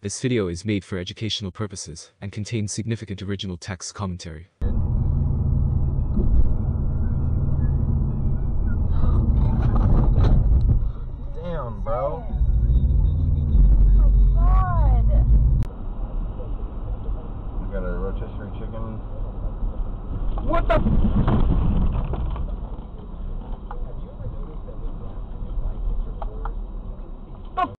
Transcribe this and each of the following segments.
This video is made for educational purposes and contains significant original text commentary. Damn, bro. Oh my god. We got a rotisserie chicken. What the? Oh!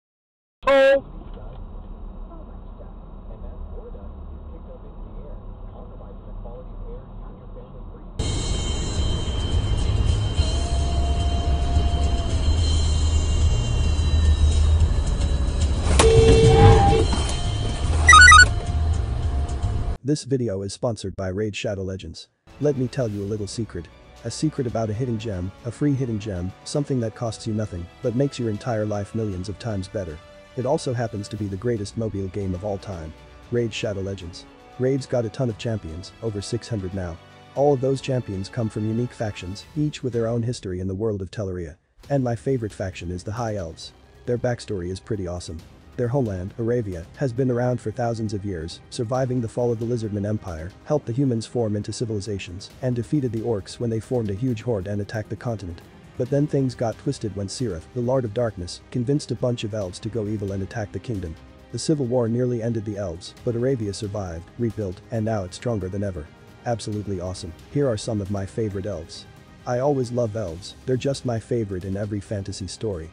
This video is sponsored by Raid Shadow Legends. Let me tell you a little secret. A secret about a hidden gem, a free hidden gem, something that costs you nothing, but makes your entire life millions of times better. It also happens to be the greatest mobile game of all time. Raid Shadow Legends. Raid's got a ton of champions, over 600 now. All of those champions come from unique factions, each with their own history in the world of Telleria. And my favorite faction is the High Elves. Their backstory is pretty awesome. Their homeland, Aravia, has been around for thousands of years, surviving the fall of the Lizardman Empire, helped the humans form into civilizations, and defeated the orcs when they formed a huge horde and attacked the continent. But then things got twisted when Serath, the Lord of Darkness, convinced a bunch of elves to go evil and attack the kingdom. The civil war nearly ended the elves, but Aravia survived, rebuilt, and now it's stronger than ever. Absolutely awesome. Here are some of my favorite elves. I always love elves, they're just my favorite in every fantasy story.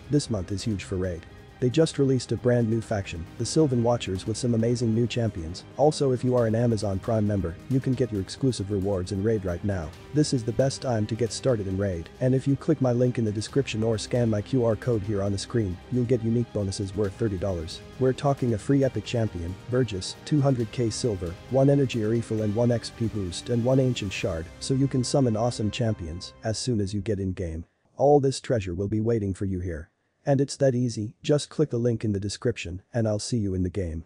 This month is huge for Raid. They just released a brand new faction, the Sylvan Watchers, with some amazing new champions. Also, if you are an Amazon Prime member, you can get your exclusive rewards in Raid right now. This is the best time to get started in Raid, and if you click my link in the description or scan my QR code here on the screen, you'll get unique bonuses worth $30. We're talking a free epic champion, Burgess, 200k silver, 1 energy refill and 1 XP boost and 1 ancient shard, so you can summon awesome champions as soon as you get in game. All this treasure will be waiting for you here. And it's that easy, just click the link in the description and I'll see you in the game.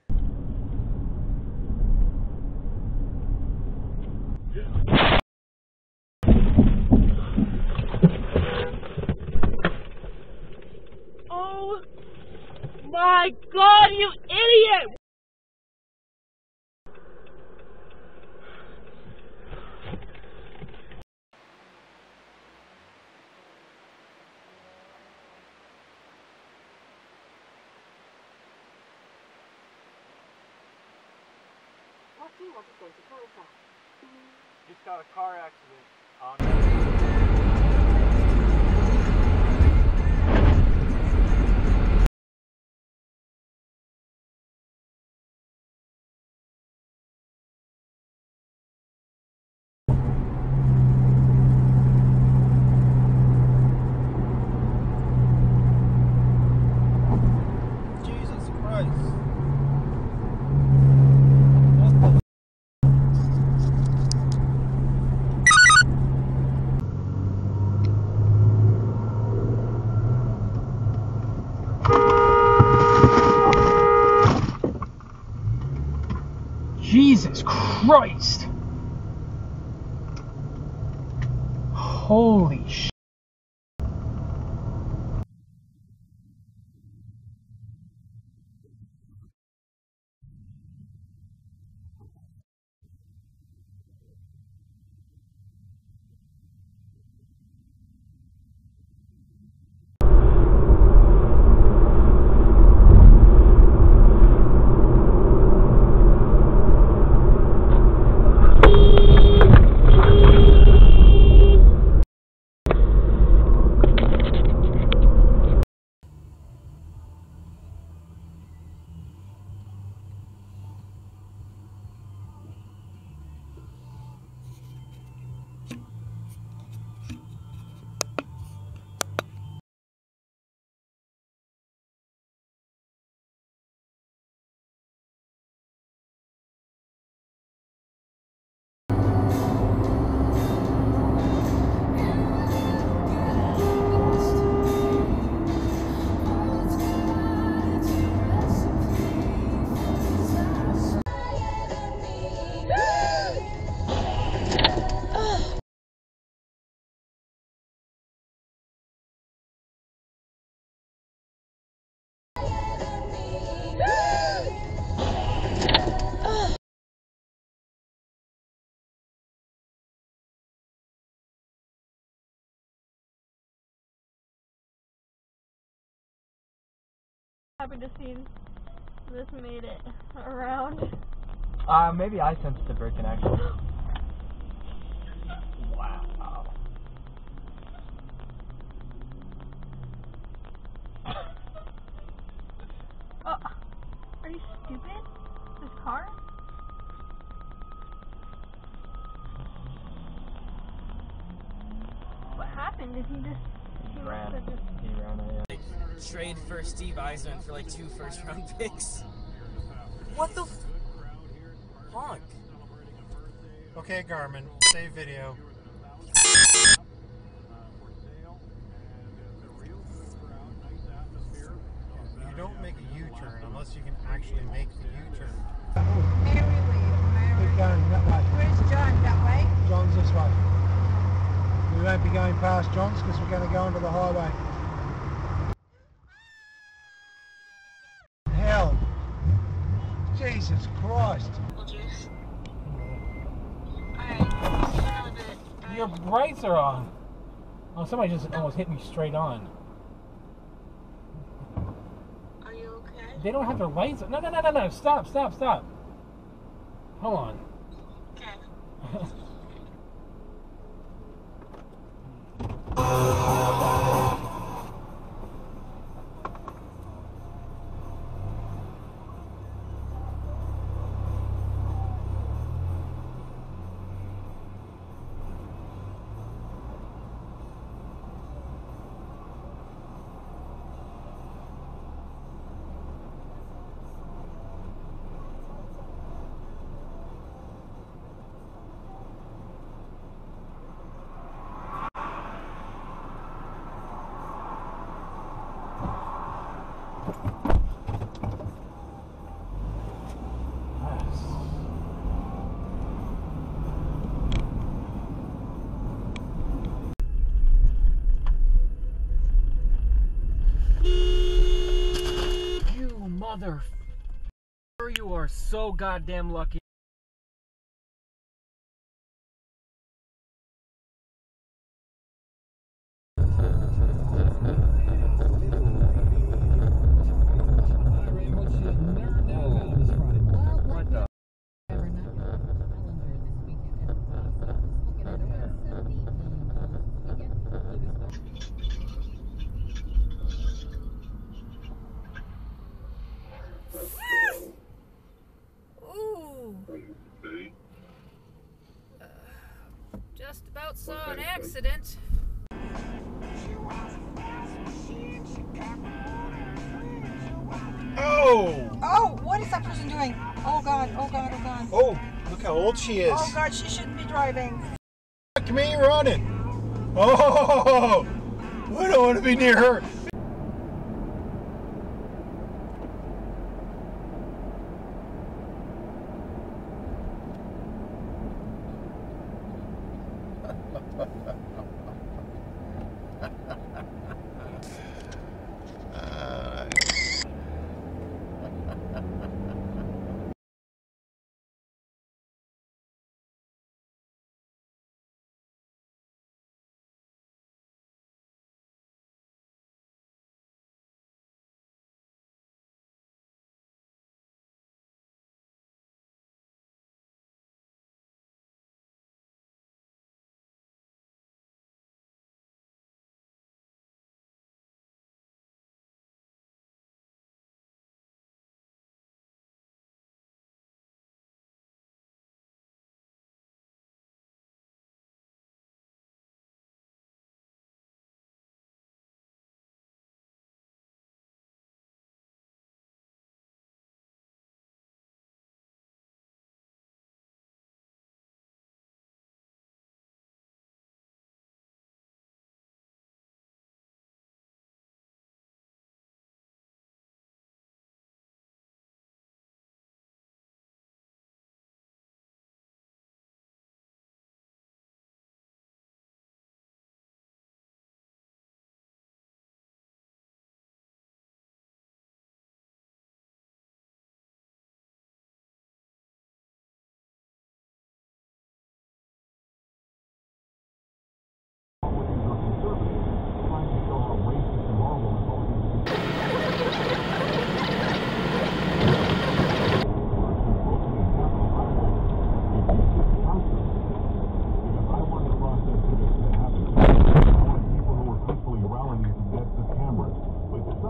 Oh my god, you idiot! What do you want to say to Clarissa? Just got a car accident. Jesus Christ. Jesus Christ! Holy shit. Happy to see this made it around. Maybe I sensed the brake connection. Wow. Oh, are you stupid? This car? What happened? Did he just... He ran it, yeah. Trade for Steve Izmit for like 2 first-round picks. What the honk? Okay, Garmin, save video. You don't make a U-turn unless you can actually make the U-turn. May we leave? Keep going that way. Where's John? That way? John's this way. We won't be going past John's because we're going to go onto the highway. Hell. Jesus Christ. Your brights are on. Oh, somebody just almost hit me straight on. Are you okay? They don't have their lights on. No. Stop. Hold on. Okay. You mother... You are so goddamn lucky. What the... Just about saw an accident. Oh! Oh, what is that person doing? Oh God, oh God, oh God. Oh, look how old she is. Oh God, she shouldn't be driving. Fuck me running. Oh! I don't want to be near her.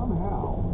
somehow